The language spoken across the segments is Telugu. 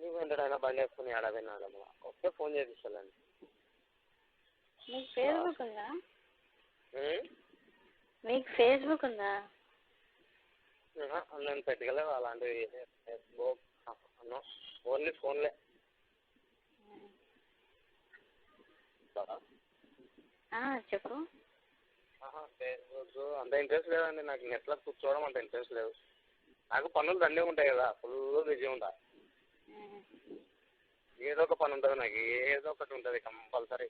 ఇండిపెండెంట్ అయినా బండి వేసుకుని ఆడవినాడమ్మా వస్తే ఫోన్ చేపిస్తానండి. మీకు ఫేస్బుక్ ఉందా? మీకు ఫేస్బుక్ ఉందా? నేను పెట్టుకోలేదు అలాంటివి. ఫేస్బుక్ ఓన్లీ ఫోన్లే. చెప్పు. ఫేస్బుక్ అంత ఇంట్రెస్ట్ లేదండి నాకు. నెట్లో కూర్చోవడం అంత ఇంట్రెస్ట్ లేదు నాకు. పనులు దండే ఉంటాయి కదా, ఫుల్ బిజీ ఉంటా. ఏదో ఒక పని ఉంటుంది నాకు, ఏదో ఒకటి ఉంటుంది కంపల్సరీ.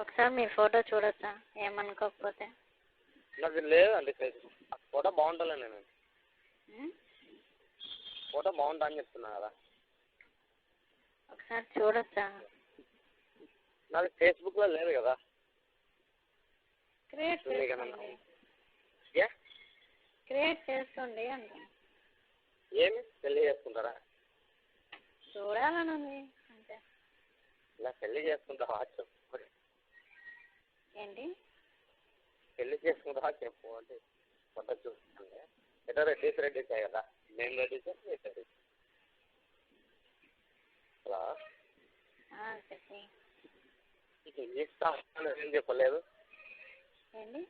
ఒకసారి మీ ఫోటో చూడొచ్చా ఏమనుకోకపోతే? నాకు లేదండి ఫేస్బుక్. ఫోటో బాగుంటుందిలే, నేను ఫోటో బాగుంటా అని చెప్తున్నా కదా. ఒకసారి చూడొచ్చా? నాది ఫేస్బుక్లో లేదు కదా. క్రియేట్ చేసుకోండి అంట. ఏమి పెళ్లి చేసుకుంటారా? చూడాలని ఉంది అంతే. ఇలా పెళ్లి చేసుకుంటావా చెప్పు. ఏంటి పెళ్లి చేసుకుంటావా చెప్పు అంటే ఫోటో చూస్తుంటే ఎటో రెడ్డిస్ కదా. మేము రెడ్డిస్ రెడ్డి. హలో చెప్పు. ఏం చెప్పలేదు. ఏంటి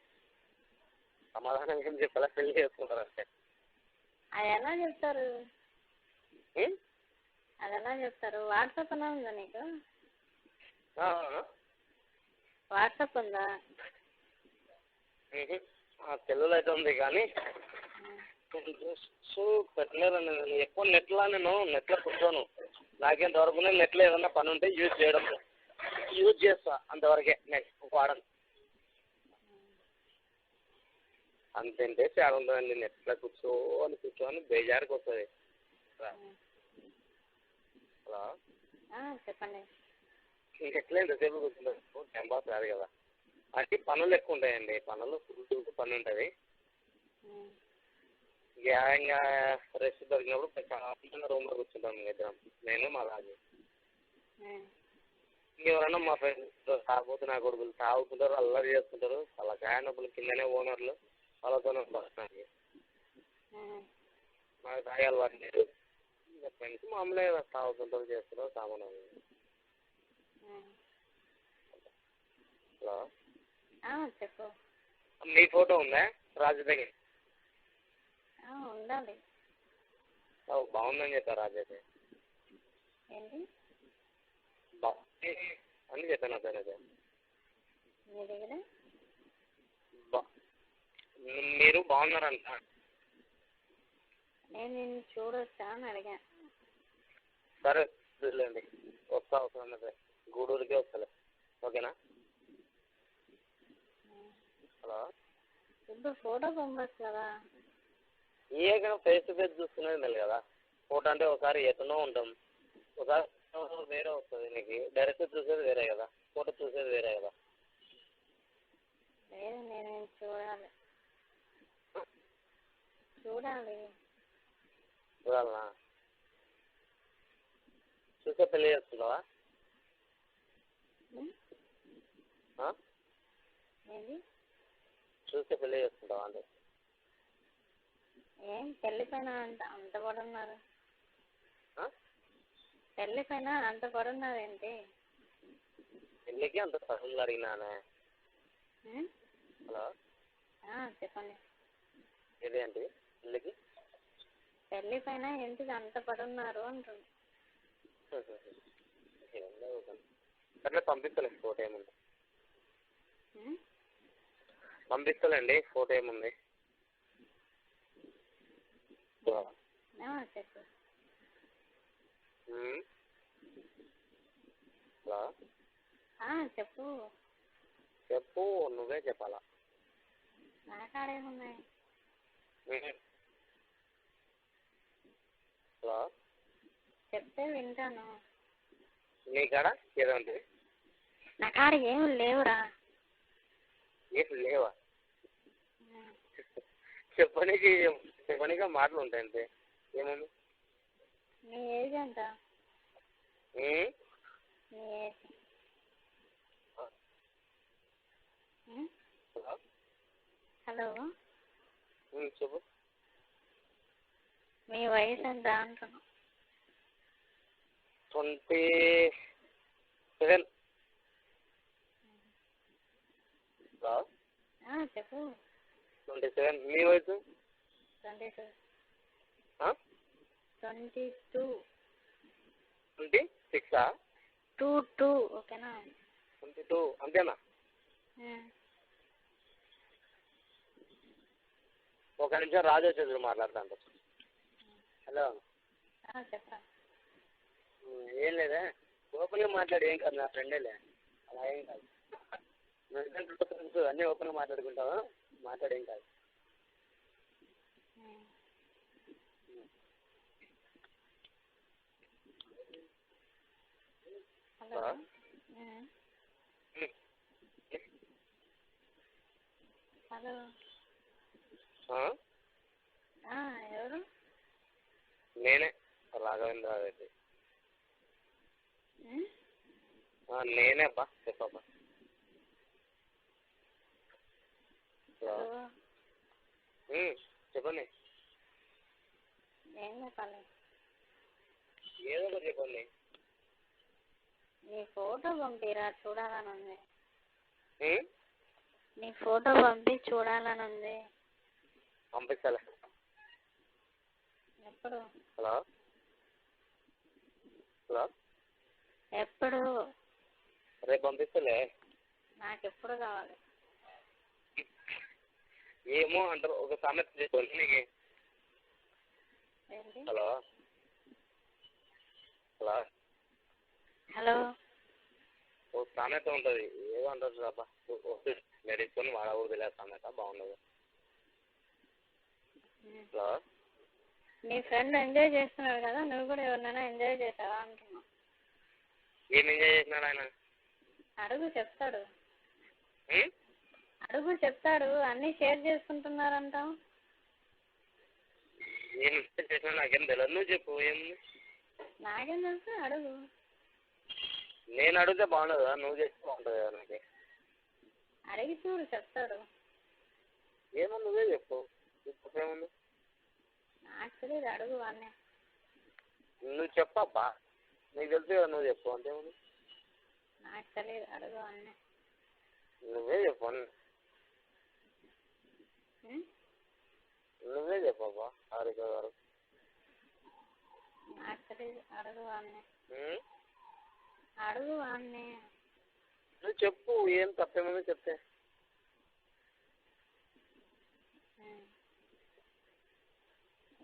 సమాధానం ఏం చెప్పాలా? పెళ్లి చేసుకుంటారంటే అది ఎలా చెప్తారు? అది ఎలా చెప్తారు? వాట్సాప్ అలా ఉందా నీకు? వాట్సాప్ ఉందా? సెల్లులో అయితే ఉంది కానీ పెట్టలేదండి. నేను ఎక్కువ నెట్లో కూర్చోను. నాకేంతవరకు నెట్లో ఏదన్నా పని ఉంటే యూజ్ చేస్తా అంతవరకే. నెక్స్ట్ వాడను. అంతంటే చాలా ఉంటుందండి. నెట్లో కూర్చొని బేజారుకి వస్తుంది. హలో చెప్పండి. ఎట్లా ఎంతసేపు కూర్చుంటారు? టైం పాస్ కాదు కదా. అంటే పనులు ఎక్కువ ఉంటాయండి. ఫుల్ పని ఉంటుంది. ఇంకా రెస్ట్ దొరికినప్పుడు ప్రశాంతంగా రూమ్లో కూర్చుంటాం ఇద్దరం, నేను మా రాజు. ఇంకెవరన్నా మా ఫ్రెండ్స్ తాగబోతు నా కొడుకులు తాగుతుంటారు, అల్లరి చేస్తుంటారు. అలా కాయనప్పుడు కిందనే ఓనర్లు వాళ్ళతోనే వస్తాను. నాకు తాగే అలవాటు లేదు. ఇంకా ఫ్రెండ్స్ మామూలుగా తాగుతుంటారు, చేస్తుంటారు సామాన్. హలో చెప్పు. మీ ఫోటో ఉందా రాజు దగ్గర? ఉండాలి. బాగుందని చెప్పారు రాజు అయితే. ఏంటి బాగుంది అని చెప్పాను అతనైతే. మీ దగ్గర మీరు బాగున్నారంట. నేను చూడొచ్చా అని అడిగా. సరే చూడలేండి, వస్తా అవసరం గూడూరుకే వస్తలే. ఓకేనా? హలో ఇప్పుడు ఫోటో పంపచ్చు కదా. ఏమైనా ఫేస్ టు ఫేస్ చూసుకునేది మెల్లి కదా. ఫోటో అంటే ఒకసారి ఎక్కడో ఉంటాం, ఒకసారి వేరే వస్తుంది. నీకు డైరెక్ట్ చూసేది వేరే కదా, ఫోటో చూసేది వేరే కదా. లేదు నేను చూడాలనా? చూసే పెళ్లి చేస్తున్నావా? ఏంటి చూసే పెళ్లి చేసుకుంటావా అంటే? ఏం పెళ్లి పైన అంత పడున్నారు? పెళ్లి పైన అంత పడున్నారు ఏంటి? పెళ్ళికి అంత సహజంగా అడిగినానే. హలో చెప్పండి. ఇదేంటి పెళ్ళికి? పెళ్లి పైన ఎందుకు అంత పడున్నారు అంటుంది. అట్లా పంపిస్తలే, ఫోటో ఏముంది పంపిస్తలేండి. ఫోటో ఏముంది? చెప్పు. హలో చెప్పు. చెప్పు, నువ్వే చెప్పాలా? నా కాడేమున్నాయి? హలో చెప్తే వింటాను. నీ కాడ ఏదంటే? నా కాడ ఏం లేవురా. ఏం లేవా? చెప్పనీగా మాటలు ఉంటాయి అంతే. ఏముంది? నీ ఏజ్ ఎంత? నీ ఏజ్? హలో చెప్పు. మీ వయసు ఎంత అంటున్నా? 27. హలో చెప్పు. 27. మీ వయసు 22. 22. 22. 26. 22 ఓకేనా? 22 అంతేనా? ఒక నిమిషం రాజు వచ్చేది మాట్లాడతాను. హలో చెప్పరా. ఏం లేదా, ఓపెన్గా మాట్లాడు, ఏం కాదు, నా ఫ్రెండేలే, అలా ఏం కాదు. ఫ్రెండ్స్ అన్నీ ఓపెన్గా మాట్లాడుకుంటావా, మాట్లాడేం కాదు. హలో. హలో ఎవరు? నేనే రాఘవేంద్ర రెడ్డి. నేనే అబ్బా, చెప్పబ్బా. చెప్పండి. ఏం చెప్పాలి? ఏదో ఒకటి చెప్పండి. నీ ఫోటో పంపిరా, చూడాలని ఉంది. నీ ఫోటో పంపి చూడాలని ఉంది. పంపిస్తాలే. ఎప్పుడు? హలో హలో ఎప్పుడు? రేపు పంపిస్తలే. నాకు ఎప్పుడు కావాలి? ఏమో అంటారు, ఒక సామెత చెప్పండి నీకు. Hello hello hello. ఒక సామెత ఉంటుంది, ఏదో అంటారు అబ్బా, నడుచుకొని వాడకూడదు లేదు సామెత, బాగుండదు. హలో. నీ ఫ్రెండ్ ఎంజాయ్ చేస్తున్నాడు కదా, నువ్వు కూడా ఎవరినైనా ఎంజాయ్ చేసావా అంటున్నా. ఏం ఎంజాయ్ చేసినాడు ఆయన? అడుగు చెప్తాడు. అడుగు చెప్తాడు. అన్నీ షేర్ చేసుకుంటున్నారంట. ఏం చేసినా నాకేం తెలియదు, నువ్వు చెప్పు. ఏముంది? నాకేం తెలుసు, అడుగు. నేను అడిగితే బాగుండదు కదా, నువ్వు చేస్తే బాగుంటుంది కదా. నాకు అడిగి చూడు, చెప్తాడు. ఏమో నువ్వే చెప్పు. ఏముంది? నాకు తెలియదు, అడుగు అన్నీ. నువ్వు చెప్పబ్బా, నీకు తెలుసు కదా, నువ్వు చెప్పు. అంతేముంది? నాకు తెలియదు, అడుగు అన్నీ. నువ్వే చెప్పు. నువ్వే చెప్పబ్బా. హారిక గారు నాకు తెలియదు, అడుగు అన్నీ. అడుగు అన్నీ. నువ్వు చెప్పు, ఏం తప్పేముంది చెప్తే.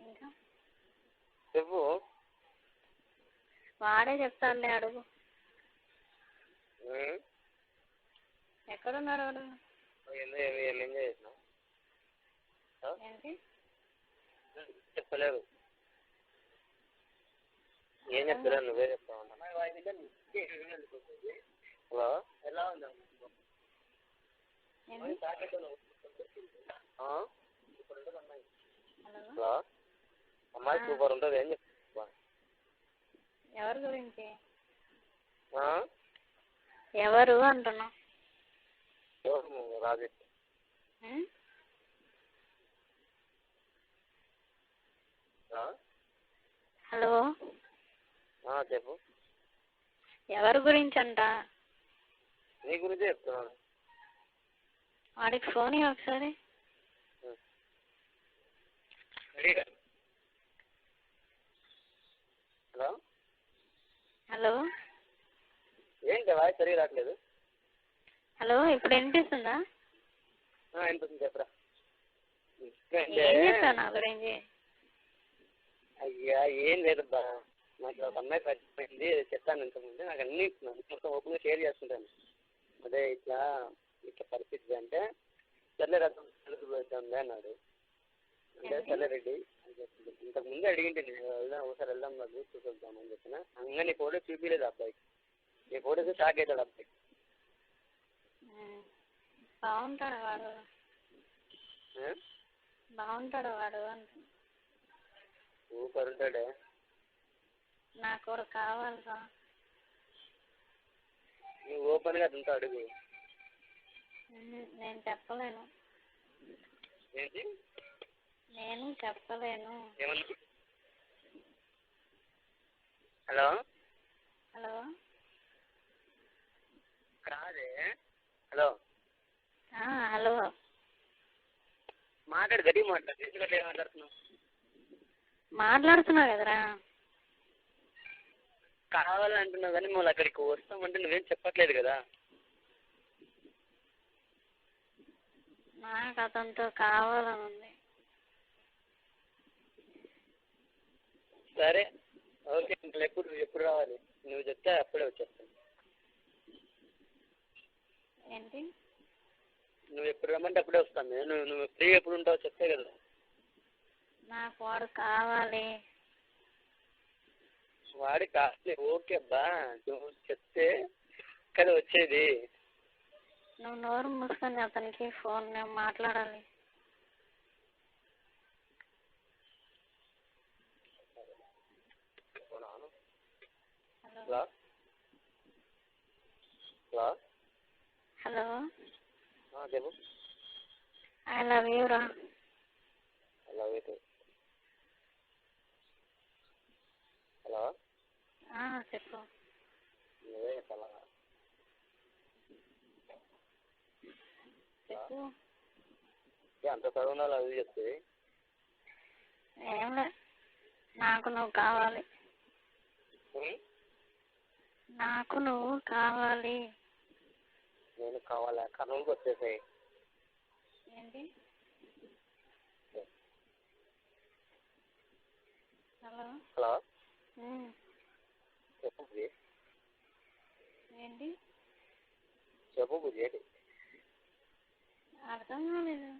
ఇంకా చెప్పు. వాడే చెప్తాడులే, అడుగు. ఎక్కడున్నాడు వాడు? ఏం ఎంజాయ్ చేసినావు? ఏంటి చెప్పలేరు. ఏం చెప్తలేదు, నువ్వే చెప్తావు. హలో. ఎలా ఉందా? హలో. అమ్మాయి సూపర్ ఉంటుంది. ఏం చెప్తా? ఎవరి గురించి? ఎవరు అంటున్నా? రాజేష్. హలో. చెప్పు. ఎవరి గురించి అంట? నీ గురించే చెప్తున్నాను. వాడికి ఫోన్ ఇవ్వ ఒకసారి. హలో. హలో. ఏంటి వాయిస్ సరిగా రావట్లేదు? హలో, ఇప్పుడు వినిపిస్తుందా? వినిపిస్తుంది, చెప్పరా. ఏం చెప్పావు నా గురించి? అయ్యా ఏం లేదబ్బా, నాకు ఒక అమ్మాయి పరిచయమైంది, చెప్తాను ఇంతకుముందు. నాకు అన్ని మొత్తం ఓపెన్గా షేర్ చేసుకుంటాను. అదే ఇట్లా ఇట్లా పరిస్థితి అంటే, సర్లే రకం తెలుస్తుంది అన్నాడు. అంటే సర్లే రెడ్డి అని చెప్పింది. ఇంతకుముందు అడిగింటే నేను వెళ్దాం, ఒకసారి వెళ్దాం, నాకు చూసి వెళ్దామని చెప్పిన. ఇంకా నీ ఫోటో చూపించలేదు అబ్బాయికి. నీ ఫోటోకి షాక్ అవుతాడు అబ్బాయి. బాగుంటాడు వాడు. బాగుంటాడు వాడు అంటు. సూపర్ ఉంటాడే. నాకు కూడా కావాలిరా. నువ్వు ఓపెన్గా అదంతా అడుగు. నేను చెప్పలేను. ఏంటి? నేను చెప్పలేను. ఏమన్నా? హలో. హలో కాదే. హలో హలో మాట్లాడు, గట్టిగా మాట్లాడు. ఎందుకంటే ఏం మాట్లాడుతున్నావు? మాట్లాడుతున్నావు కదరా. కావాలంటున్నావు కానీ మళ్ళీ అక్కడికి వస్తామంటే నువ్వేం చెప్పట్లేదు కదా. నాకు అతనితో కావాలని ఉంది. సరే ఓకే, మళ్ళీ ఎప్పుడు రావాలి? నువ్వు చెప్తే అప్పుడే వచ్చేస్తాను. ఏంటి? నువ్వు ఎప్పుడు రమ్మంటే అప్పుడే వస్తాను. నువ్వు ఫ్రీ ఎప్పుడు ఉంటావో చెప్తే కదా. నాకు వాడు కావాలి. వాడి కాస్ట్లీ ఓకే అబ్బా, నువ్వు చెప్తే కదా వచ్చేది. నువ్వు నోరు మూసుకొని అతనికి ఫోన్ నేను మాట్లాడాలి. హలో హలో హలో చెప్పు. ఐ లవ్ యూ రా. హలో హలో చెప్పు. నువ్వే చెప్పాలా? చెప్పు. అంత చదువున్నావు అది చెప్తే. ఏం లే, నాకు నువ్వు కావాలి. నాకు నువ్వు కావాలి. నేను కావాలా? కర్నూలుకి వచ్చేసాయి. ఏంటి? హలో హలో చెప్పు బుజ్జి. ఏంటి? చెప్పు బుజ్జి. అర్థం కాలేదు.